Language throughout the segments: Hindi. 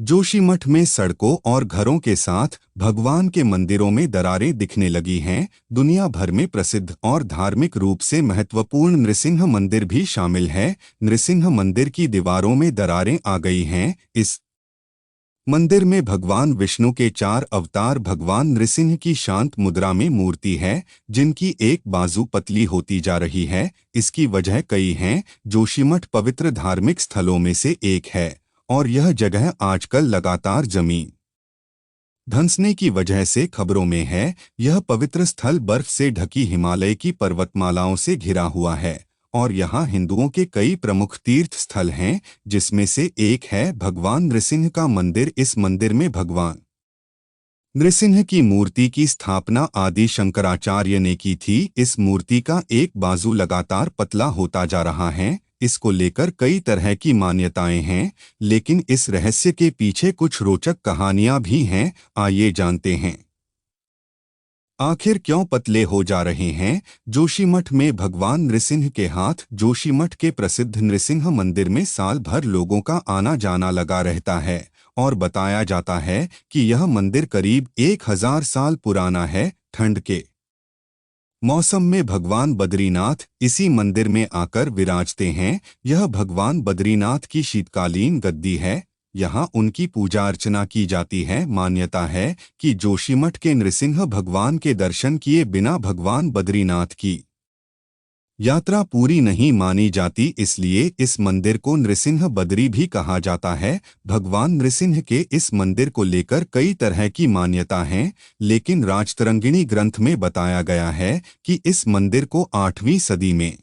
जोशीमठ में सड़कों और घरों के साथ भगवान के मंदिरों में दरारें दिखने लगी हैं। दुनिया भर में प्रसिद्ध और धार्मिक रूप से महत्वपूर्ण नृसिंह मंदिर भी शामिल है। नृसिंह मंदिर की दीवारों में दरारें आ गई हैं। इस मंदिर में भगवान विष्णु के 4 अवतार भगवान नृसिंह की शांत मुद्रा में मूर्ति है, जिनकी एक बाजू पतली होती जा रही है। इसकी वजह कई हैं। जोशीमठ पवित्र धार्मिक स्थलों में से एक है और यह जगह आजकल लगातार जमीन धंसने की वजह से खबरों में है। यह पवित्र स्थल बर्फ से ढकी हिमालय की पर्वतमालाओं से घिरा हुआ है और यहाँ हिंदुओं के कई प्रमुख तीर्थ स्थल हैं, जिसमें से एक है भगवान नृसिंह का मंदिर। इस मंदिर में भगवान नृसिंह की मूर्ति की स्थापना आदि शंकराचार्य ने की थी। इस मूर्ति का एक बाजू लगातार पतला होता जा रहा है। इसको लेकर कई तरह की मान्यताएं हैं, लेकिन इस रहस्य के पीछे कुछ रोचक कहानियां भी हैं। आइए जानते हैं, आखिर क्यों पतले हो जा रहे हैं। जोशीमठ में भगवान नृसिंह के हाथ। जोशीमठ के प्रसिद्ध नृसिंह मंदिर में साल भर लोगों का आना जाना लगा रहता है और बताया जाता है कि यह मंदिर करीब 1000 साल पुराना है। ठंड के मौसम में भगवान बद्रीनाथ इसी मंदिर में आकर विराजते हैं। यह भगवान बद्रीनाथ की शीतकालीन गद्दी है। यहाँ उनकी पूजा अर्चना की जाती है। मान्यता है कि जोशीमठ के नृसिंह भगवान के दर्शन किए बिना भगवान बद्रीनाथ की यात्रा पूरी नहीं मानी जाती, इसलिए इस मंदिर को नृसिंह बद्री भी कहा जाता है। भगवान नृसिंह के इस मंदिर को लेकर कई तरह की मान्यता हैं, लेकिन राजतरंगिणी ग्रंथ में बताया गया है कि इस मंदिर को 8वीं सदी में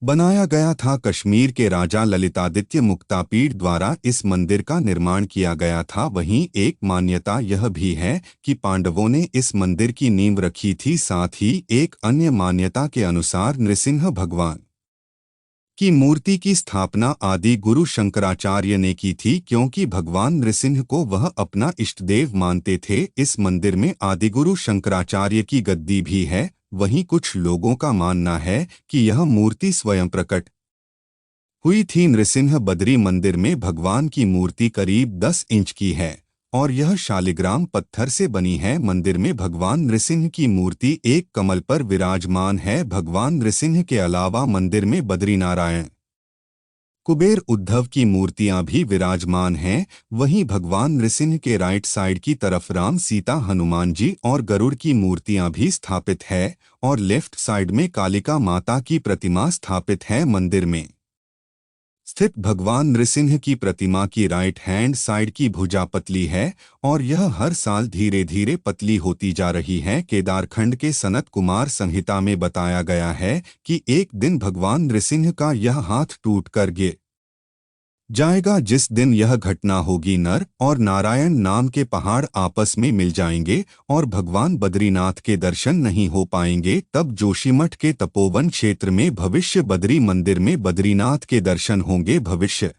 बनाया गया था। कश्मीर के राजा ललितादित्य मुक्तापीड द्वारा इस मंदिर का निर्माण किया गया था। वहीं एक मान्यता यह भी है कि पांडवों ने इस मंदिर की नींव रखी थी। साथ ही एक अन्य मान्यता के अनुसार नृसिंह भगवान की मूर्ति की स्थापना आदि गुरु शंकराचार्य ने की थी, क्योंकि भगवान नृसिंह को वह अपना इष्टदेव मानते थे। इस मंदिर में आदिगुरु शंकराचार्य की गद्दी भी है। वहीं कुछ लोगों का मानना है कि यह मूर्ति स्वयं प्रकट हुई थी। नृसिंह बद्री मंदिर में भगवान की मूर्ति करीब 10 इंच की है और यह शालिग्राम पत्थर से बनी है। मंदिर में भगवान नृसिंह की मूर्ति एक कमल पर विराजमान है। भगवान नृसिंह के अलावा मंदिर में बद्रीनारायण, कुबेर, उद्धव की मूर्तियां भी विराजमान हैं। वहीं भगवान नृसिंह के राइट साइड की तरफ राम, सीता, हनुमान जी और गरुड़ की मूर्तियां भी स्थापित है और लेफ्ट साइड में कालिका माता की प्रतिमा स्थापित है। मंदिर में स्थित भगवान नृसिंह की प्रतिमा की राइट हैंड साइड की भुजा पतली है और यह हर साल धीरे धीरे पतली होती जा रही है। केदारखंड के सनत कुमार संहिता में बताया गया है कि एक दिन भगवान नृसिंह का यह हाथ टूट कर गिर जाएगा। जिस दिन यह घटना होगी, नर और नारायण नाम के पहाड़ आपस में मिल जाएंगे और भगवान बद्रीनाथ के दर्शन नहीं हो पाएंगे। तब जोशीमठ के तपोवन क्षेत्र में भविष्य बद्री मंदिर में बद्रीनाथ के दर्शन होंगे। भविष्य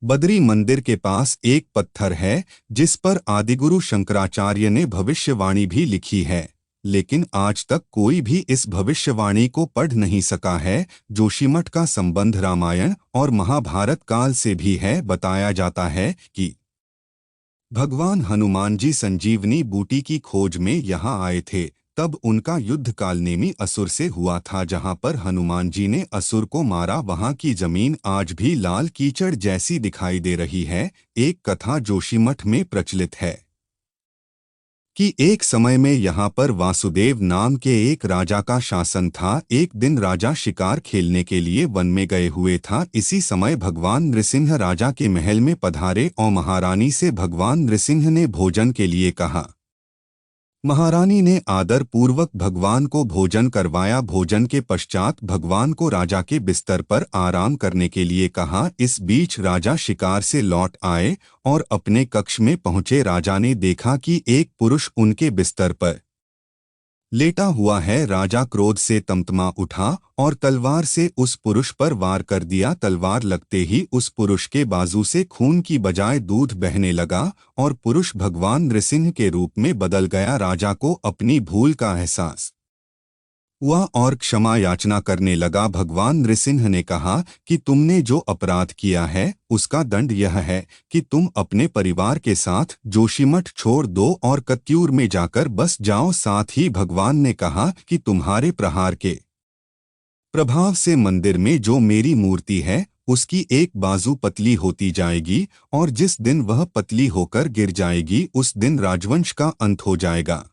बद्री मंदिर के पास एक पत्थर है जिस पर आदिगुरु शंकराचार्य ने भविष्यवाणी भी लिखी है, लेकिन आज तक कोई भी इस भविष्यवाणी को पढ़ नहीं सका है। जोशीमठ का संबंध रामायण और महाभारत काल से भी है। बताया जाता है कि भगवान हनुमान जी संजीवनी बूटी की खोज में यहाँ आए थे। तब उनका युद्ध कालनेमी असुर से हुआ था। जहाँ पर हनुमान जी ने असुर को मारा, वहाँ की जमीन आज भी लाल कीचड़ जैसी दिखाई दे रही है। एक कथा जोशीमठ में प्रचलित है कि एक समय में यहाँ पर वासुदेव नाम के एक राजा का शासन था। एक दिन राजा शिकार खेलने के लिए वन में गए हुए था। इसी समय भगवान नृसिंह राजा के महल में पधारे और महारानी से भगवान नृसिंह ने भोजन के लिए कहा। महारानी ने आदर पूर्वक भगवान को भोजन करवाया। भोजन के पश्चात भगवान को राजा के बिस्तर पर आराम करने के लिए कहा। इस बीच राजा शिकार से लौट आए और अपने कक्ष में पहुंचे। राजा ने देखा कि एक पुरुष उनके बिस्तर पर लेटा हुआ है। राजा क्रोध से तमतमा उठा और तलवार से उस पुरुष पर वार कर दिया। तलवार लगते ही उस पुरुष के बाजू से खून की बजाय दूध बहने लगा और पुरुष भगवान नृसिंह के रूप में बदल गया। राजा को अपनी भूल का एहसास हुआ और क्षमा याचना करने लगा। भगवान नृसिंह ने कहा कि तुमने जो अपराध किया है उसका दंड यह है कि तुम अपने परिवार के साथ जोशीमठ छोड़ दो और कत्यूर में जाकर बस जाओ। साथ ही भगवान ने कहा कि तुम्हारे प्रहार के प्रभाव से मंदिर में जो मेरी मूर्ति है उसकी एक बाजू पतली होती जाएगी और जिस दिन वह पतली होकर गिर जाएगी उस दिन राजवंश का अंत हो जाएगा।